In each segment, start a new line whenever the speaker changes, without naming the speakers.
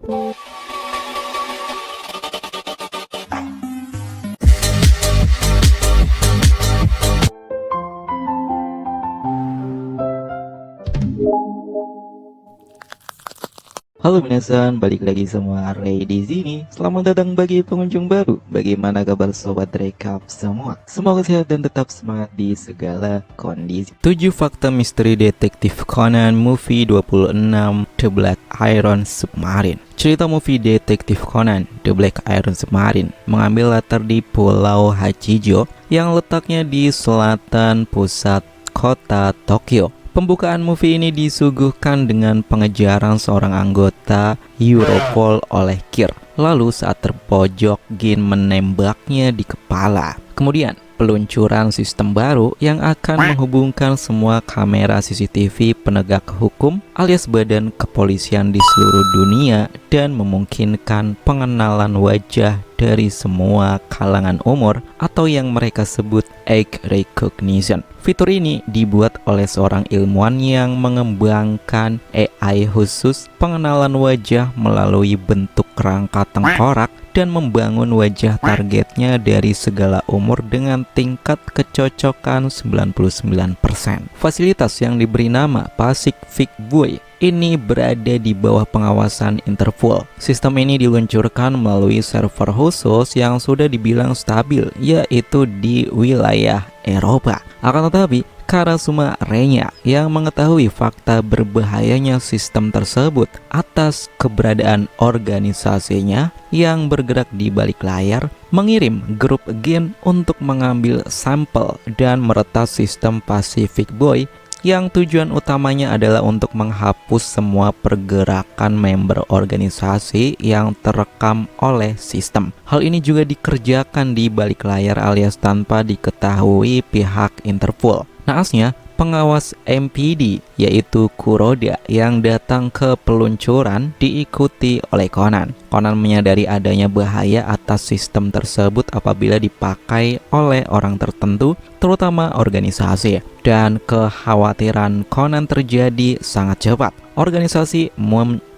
Halo minasan, balik lagi sama Ray di sini. Selamat datang bagi pengunjung baru. Bagaimana kabar sobat rekap semua? Semoga sehat dan tetap semangat di segala kondisi. 7 fakta misteri detektif Conan Movie 26 The Black Iron Submarine. Cerita movie detektif Conan The Black Iron Submarine mengambil latar di Pulau Hachijo yang letaknya di selatan pusat kota Tokyo. Pembukaan movie ini disuguhkan dengan pengejaran seorang anggota Europol oleh Kir. Lalu saat terpojok, Gin menembaknya di kepala. Kemudian, peluncuran sistem baru yang akan menghubungkan semua kamera CCTV penegak hukum alias badan kepolisian di seluruh dunia dan memungkinkan pengenalan wajah dari semua kalangan umur atau yang mereka sebut age recognition. Fitur ini dibuat oleh seorang ilmuwan yang mengembangkan AI khusus pengenalan wajah melalui bentuk rangka tengkorak dan membangun wajah targetnya dari segala umur dengan tingkat kecocokan 99%. Fasilitas yang diberi nama Pacific Buoy ini berada di bawah pengawasan Interpol. Sistem ini diluncurkan melalui server khusus yang sudah dibilang stabil, yaitu di wilayah Eropa. Akan tetapi, Karasuma Renya yang mengetahui fakta berbahayanya sistem tersebut atas keberadaan organisasinya yang bergerak di balik layar, mengirim grup Gen untuk mengambil sampel dan meretas sistem Pacific Buoy yang tujuan utamanya adalah untuk menghapus semua pergerakan member organisasi yang terekam oleh sistem. Hal ini juga dikerjakan di balik layar alias tanpa diketahui pihak Interpol. Naasnya, pengawas MPD yaitu Kuroda yang datang ke peluncuran diikuti oleh Conan. Conan menyadari adanya bahaya atas sistem tersebut apabila dipakai oleh orang tertentu, terutama organisasi. Dan kekhawatiran Conan terjadi sangat cepat. Organisasi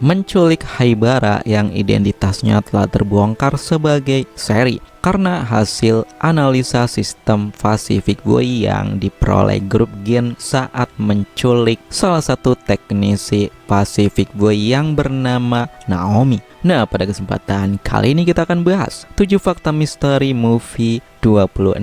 menculik Haibara yang identitasnya telah terbongkar sebagai seri karena hasil analisa sistem Pacific Buoy yang diperoleh grup Gen saat menculik salah satu teknisi Pacific Buoy yang bernama Naomi. Nah, pada kesempatan kali ini kita akan bahas 7 fakta misteri movie 26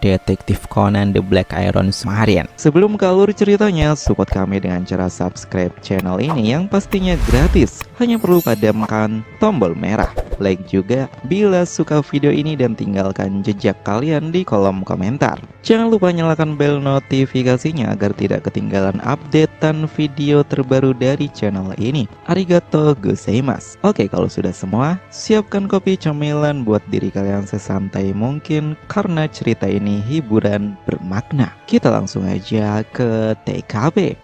Detektif Conan The Black Iron Submarine. Sebelum ke alur ceritanya, support kami dengan cara subscribe channel ini yang pastinya gratis. Hanya perlu padamkan tombol merah, like juga bila suka video ini dan tinggalkan jejak kalian di kolom komentar. Jangan lupa nyalakan bel notifikasinya agar tidak ketinggalan updatean video terbaru dari channel ini. Arigato gozaimasu. Oke, kalau sudah semua, siapkan kopi cemilan buat diri kalian sesantai mungkin karena cerita ini hiburan bermakna. Kita langsung aja ke TKP.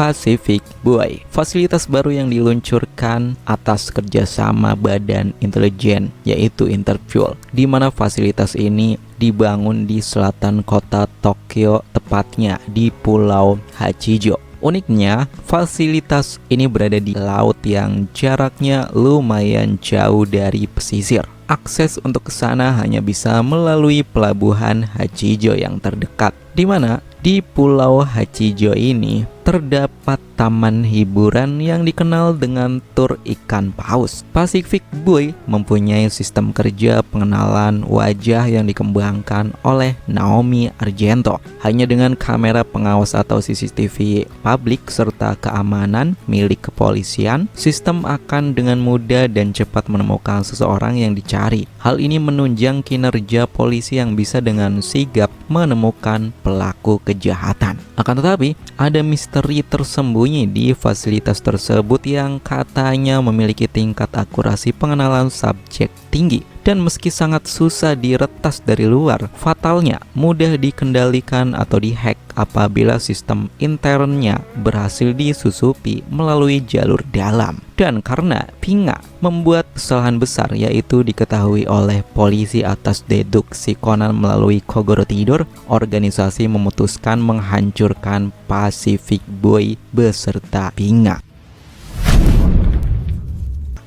Pacific Buoy, fasilitas baru yang diluncurkan atas kerjasama badan intelijen yaitu Interpol, di mana fasilitas ini dibangun di selatan kota Tokyo, tepatnya di Pulau Hachijo. Uniknya, fasilitas ini berada di laut yang jaraknya lumayan jauh dari pesisir. Akses untuk ke sana hanya bisa melalui pelabuhan Hachijo yang terdekat, di mana di Pulau Hachijo ini terdapat taman hiburan yang dikenal dengan tur ikan paus. Pacific Buoy mempunyai sistem kerja pengenalan wajah yang dikembangkan oleh Naomi Argento. Hanya dengan kamera pengawas atau CCTV publik serta keamanan milik kepolisian, sistem akan dengan mudah dan cepat menemukan seseorang yang dicari. Hal ini menunjang kinerja polisi yang bisa dengan sigap menemukan pelaku kejahatan. Akan tetapi, ada misteri tersembunyi di fasilitas tersebut yang katanya memiliki tingkat akurasi pengenalan subjek tinggi. dan meski sangat susah diretas dari luar, fatalnya mudah dikendalikan atau dihack apabila sistem internnya berhasil disusupi melalui jalur dalam. Dan karena Pinga membuat kesalahan besar, yaitu diketahui oleh polisi atas deduksi Conan melalui Kogoro tidur, organisasi memutuskan menghancurkan Pacific Boy beserta Pinga.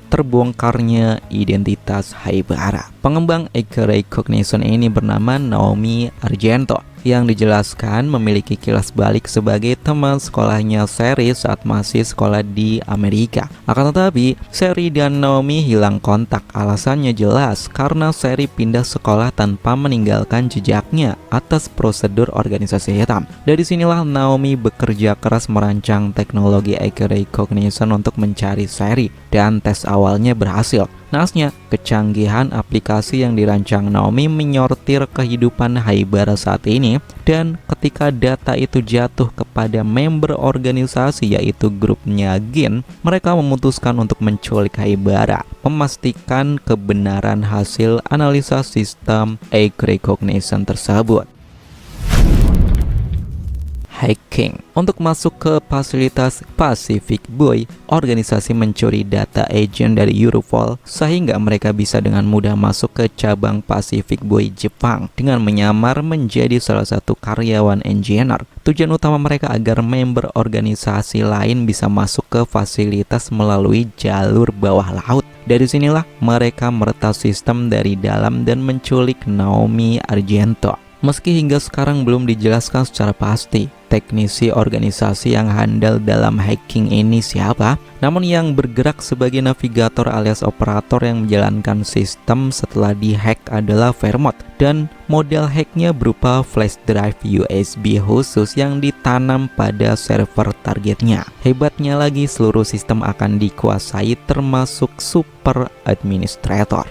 Terbongkarnya identitas Haibara. Pengembang Eike Recognition ini bernama Naomi Argento, yang dijelaskan memiliki kilas balik sebagai teman sekolahnya Seri saat masih sekolah di Amerika. Akan tetapi, Seri dan Naomi hilang kontak. Alasannya jelas, karena Seri pindah sekolah tanpa meninggalkan jejaknya atas prosedur organisasi hitam. Dari sinilah Naomi bekerja keras merancang teknologi Eike Recognition untuk mencari Seri, dan tes awalnya berhasil. Naasnya, kecanggihan aplikasi yang dirancang Naomi menyortir kehidupan Haibara saat ini, dan ketika data itu jatuh kepada member organisasi yaitu grupnya Gin, mereka memutuskan untuk menculik Haibara, memastikan kebenaran hasil analisa sistem Eike Recognition tersebut. Hacking. Untuk masuk ke fasilitas Pacific Boy, organisasi mencuri data agent dari Europol sehingga mereka bisa dengan mudah masuk ke cabang Pacific Boy Jepang dengan menyamar menjadi salah satu karyawan engineer. Tujuan utama mereka agar member organisasi lain bisa masuk ke fasilitas melalui jalur bawah laut. Dari sinilah mereka meretas sistem dari dalam dan menculik Naomi Argento. Meski hingga sekarang belum dijelaskan secara pasti teknisi organisasi yang handal dalam hacking ini siapa, namun yang bergerak sebagai navigator alias operator yang menjalankan sistem setelah dihack adalah Vermont, dan model hacknya berupa flash drive USB khusus yang ditanam pada server targetnya. Hebatnya lagi, seluruh sistem akan dikuasai termasuk super administrator.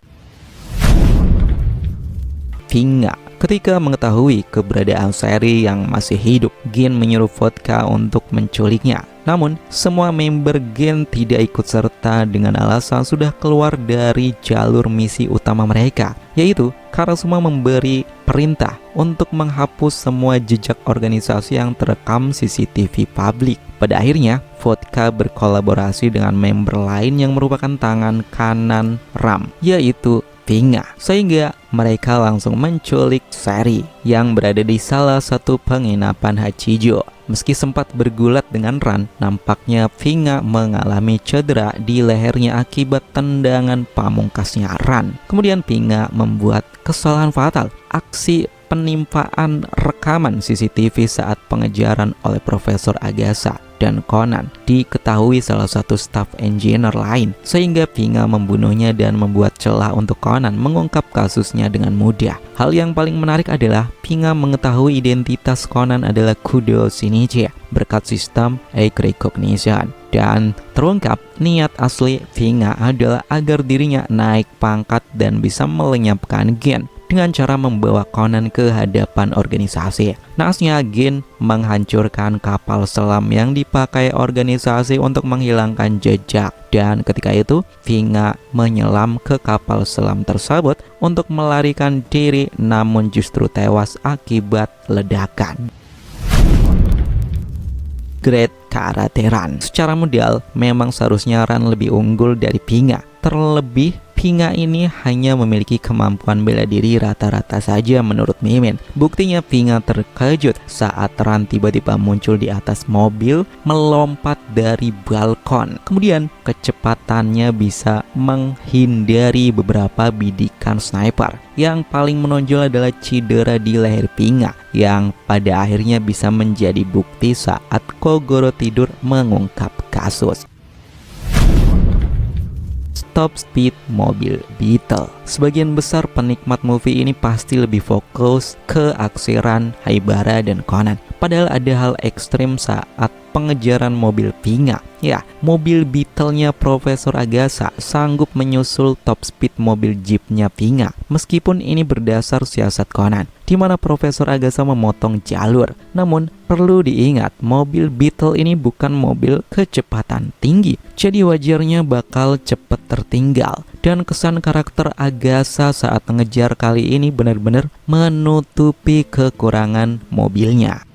Pinga. Ketika mengetahui keberadaan Seri yang masih hidup, Gin menyuruh Vodka untuk menculiknya. Namun, semua member Gin tidak ikut serta dengan alasan sudah keluar dari jalur misi utama mereka, yaitu karena semua memberi perintah untuk menghapus semua jejak organisasi yang terekam CCTV publik. Pada akhirnya, Vodka berkolaborasi dengan member lain yang merupakan tangan kanan Ram, yaitu Pinga, sehingga mereka langsung menculik Seri yang berada di salah satu penginapan Hachijo. Meski sempat bergulat dengan Ran, nampaknya Pinga mengalami cedera di lehernya akibat tendangan pamungkasnya Ran. Kemudian Pinga membuat kesalahan fatal, aksi penimpaan rekaman CCTV saat pengejaran oleh Profesor Agasa dan Conan diketahui salah satu staf engineer lain, sehingga Pinga membunuhnya dan membuat celah untuk Conan mengungkap kasusnya dengan mudah. Hal yang paling menarik adalah Pinga mengetahui identitas Conan adalah Kudo Shinichi berkat sistem Eike Recognition, dan terungkap niat asli Pinga adalah agar dirinya naik pangkat dan bisa melenyapkan Gin dengan cara membawa Conan ke hadapan organisasi. Naasnya, Gin menghancurkan kapal selam yang dipakai organisasi untuk menghilangkan jejak, dan ketika itu Pinga menyelam ke kapal selam tersebut untuk melarikan diri, namun justru tewas akibat ledakan. Great Karate Ran. Secara modal memang seharusnya Ran lebih unggul dari Pinga. Terlebih Pinga ini hanya memiliki kemampuan bela diri rata-rata saja menurut Mimin. Buktinya Pinga terkejut saat Ran tiba-tiba muncul di atas mobil melompat dari balkon. Kemudian kecepatannya bisa menghindari beberapa bidikan sniper. Yang paling menonjol adalah cedera di leher Pinga yang pada akhirnya bisa menjadi bukti saat Kogoro tidur mengungkap kasus. Top Speed mobil Beetle. Sebagian besar penikmat movie ini pasti lebih fokus ke aksi Ran, Haibara, dan Conan. Padahal ada hal ekstrim saat pengejaran mobil Pinga. Ya, mobil Beetle-nya Profesor Agasa sanggup menyusul top speed mobil jeepnya Pinga. Meskipun ini berdasar siasat Conan, di mana Profesor Agasa memotong jalur. Namun, perlu diingat, mobil Beetle ini bukan mobil kecepatan tinggi. Jadi wajarnya bakal cepat tertinggal. Dan kesan karakter Agatha saat ngejar kali ini benar-benar menutupi kekurangan mobilnya.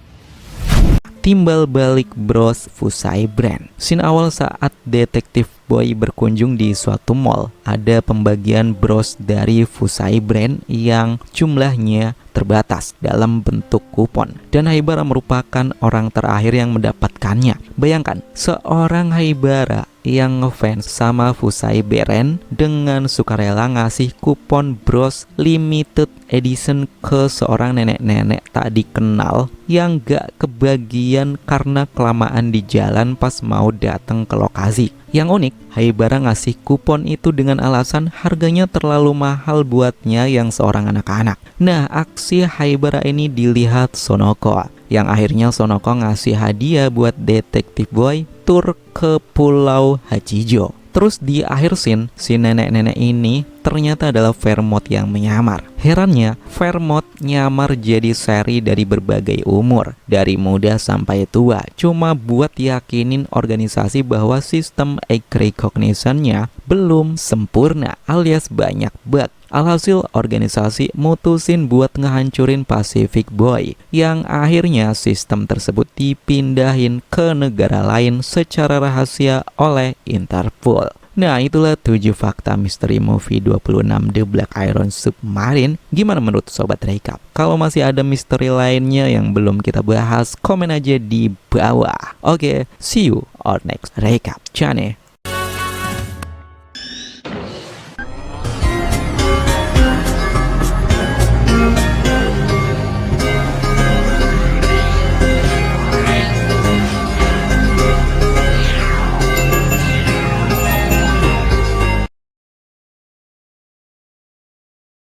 Timbal balik Bros Fusai Brand. Scene awal saat detektif Boy berkunjung di suatu mall. Ada pembagian bros dari Fusai Brand yang jumlahnya terbatas dalam bentuk kupon. Dan Haibara merupakan orang terakhir yang mendapatkannya. Bayangkan, seorang Haibara yang ngefans sama Fusai Brand dengan sukarela ngasih kupon bros limited edition ke seorang nenek-nenek tak dikenal yang gak kebagian karena kelamaan di jalan pas mau datang ke lokasi. Yang unik, Haibara ngasih kupon itu dengan alasan harganya terlalu mahal buatnya yang seorang anak-anak. Nah, aksi Haibara ini dilihat Sonoko, yang akhirnya Sonoko ngasih hadiah buat detektif Boy tur ke Pulau Hachijo. Terus di akhir scene, si nenek-nenek ini ternyata adalah Vermont yang menyamar. Herannya, Vermont nyamar jadi seri dari berbagai umur, dari muda sampai tua, cuma buat yakinin organisasi bahwa sistem egg recognition-nya belum sempurna alias banyak bug. Alhasil organisasi mutusin buat ngehancurin Pacific Boy, yang akhirnya sistem tersebut dipindahin ke negara lain secara rahasia oleh Interpol. Nah, itulah 7 fakta misteri movie 26 The Black Iron Submarine. Gimana menurut Sobat Recap? Kalau masih ada misteri lainnya yang belum kita bahas, komen aja di bawah. Oke, see you on next Recap channel.